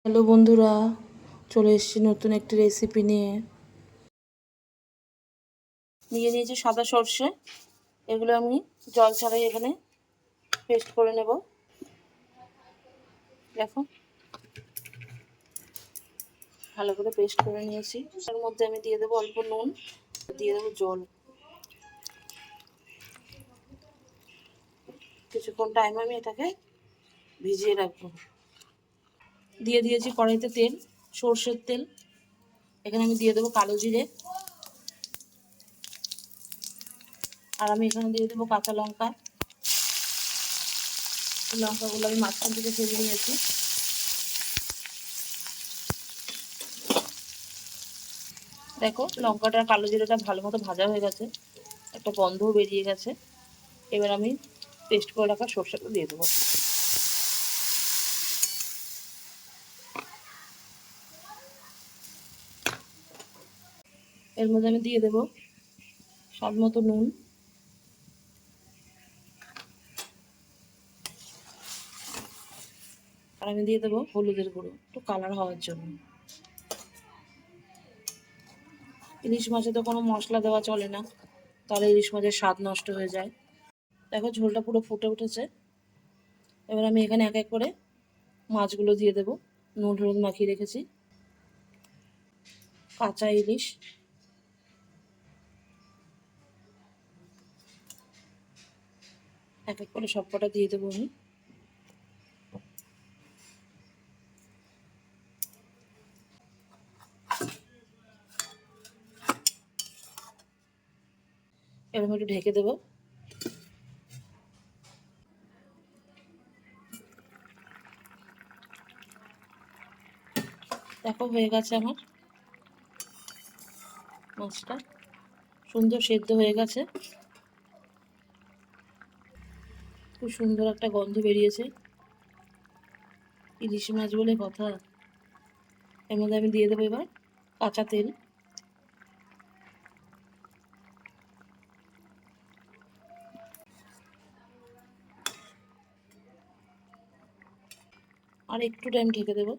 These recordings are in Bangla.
হ্যালো বন্ধুরা, চলে এসেছি নতুন একটি রেসিপি নিয়ে। নিয়েছি সাদা সর্ষে, এগুলো আমি জল ছাড়াই এখানে পেস্ট করে নেব। দেখো, ভালো করে পেস্ট করে নিয়েছি। তার মধ্যে আমি দিয়ে দেবো অল্প নুন, দিয়ে দেবো জল। কিছুক্ষণ টাইম আমি এটাকে ভিজিয়ে রাখবো। দিয়ে দিয়েছি কড়াইতে তেল, সর্ষের তেল। এখানে আমি দিয়ে দেবো কালো জিরে, আর আমি এখানে দিয়ে দেবো কাঁচা লঙ্কা। লঙ্কাগুলো আমি মাঝখান থেকে ফেলে নিয়েছি। দেখো, লঙ্কাটা কালো জিরেটা ভালো মতো ভাজা হয়ে গেছে, একটা গন্ধও বেরিয়ে গেছে। এবার আমি পেস্ট করে রাখা সর্ষেটা দিয়ে দেবো। এর মধ্যে আমি দিয়ে দেবো স্বাদ মতো নুন, আর আমি দিয়ে দেবো হলুদের গুঁড়ো, একটু কালার হওয়ার জন্য। ইলিশ মাছে তো কোনো মশলা দেওয়া চলে না, তাহলে ইলিশ মাছের স্বাদ নষ্ট হয়ে যায়। দেখো, ঝোলটা পুরো ফুটে উঠেছে। এবার আমি এখানে এক এক করে মাছগুলো দিয়ে দেবো। নুন হলুদ মাখিয়ে রেখেছি। কাঁচা ইলিশ, এক এক করে সবকটা দিয়ে দেবো আমি। এবার আমি একটু ঢেকে দেবো। দেখো, হয়ে গেছে আমার মাছটা, সুন্দর সেদ্ধ হয়ে গেছে। খুব সুন্দর একটা গন্ধ বেরিয়েছে, ইলিশ মাছ বলে কথা। এর মধ্যে আমি দিয়ে দেবো এবার কাঁচা তেল। আর একটু টাইম ঢেকে দেবো।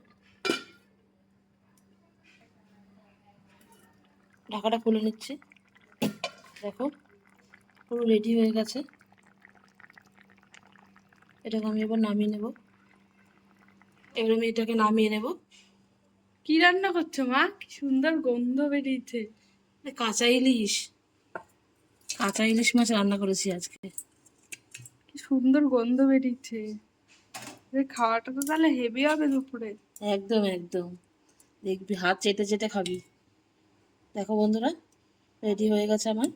ঢাকাটা খুলে নিচ্ছি। দেখো, পুরো রেডি হয়ে গেছে। এটাকে আমি এবার নামিয়ে নেব। এবার আমি এটাকে নামিয়ে নেব। কি রান্না করছো মা? কি সুন্দর গন্ধ বেরিয়েছে। কাঁচা ইলিশ, কাঁচা ইলিশ মাছ রান্না করেছি আজকে। কি সুন্দর গন্ধ বেরিয়েছে। খাওয়াটা তো তাহলে হেভি হবে দুপুরে। একদম একদম, দেখবি হাত চেটে চেটে খাবি। দেখো বন্ধুরা, রেডি হয়ে গেছে আমার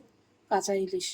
কাঁচা ইলিশ।